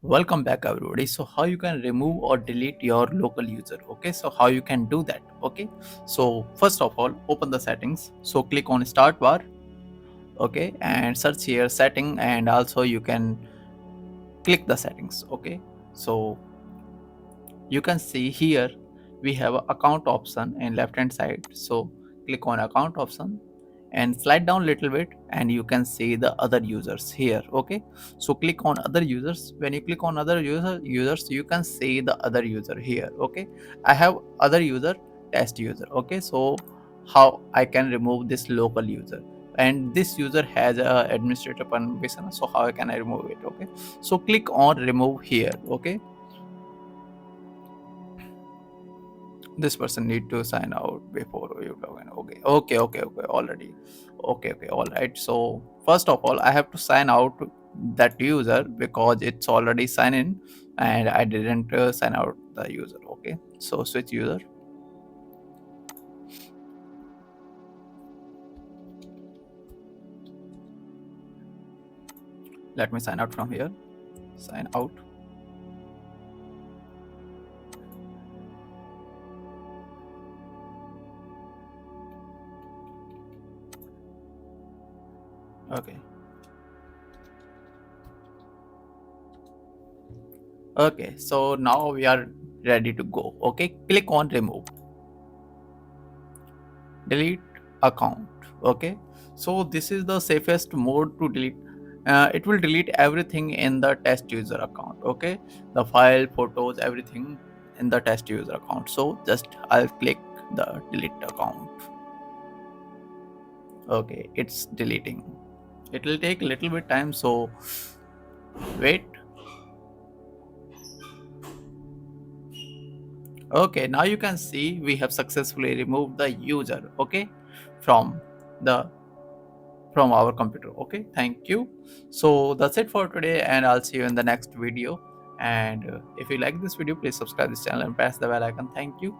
Welcome back everybody. So how you can remove or delete your local user? Okay, so how you can do that? Okay, so first of all, open the settings. So click on start bar. Okay, and search here setting, and also you can click the settings. Okay, so you can see here we have a account option in left hand side. So click on account option and slide down a little bit, and you can see the other users here. Okay, so click on other users. When you click on other users, you can see the other user here. Okay, I have other user, test user. Okay, so how I can remove this local user, and this user has a administrator permission, so how can I remove it? Okay, so click on remove here. Okay, this person need to sign out before you log in. Okay, already. Okay, all right. So first of all, I have to sign out that user because it's already signed in and I didn't sign out the user. Okay, so switch user. Let me sign out from here. Sign out. Okay, okay, so now we are ready to go. Okay, click on remove, delete account. Okay, so this is the safest mode to delete. It will delete everything in the test user account. Okay, the file, photos, everything in the test user account. So just I'll click the delete account. Okay, it's deleting. It will take a little bit time, so wait. Okay, now you can see we have successfully removed the user. Okay, from the from our computer. Okay, thank you. So that's it for today, and I'll see you in the next video. And if you like this video, please subscribe this channel and press the bell icon. Thank you.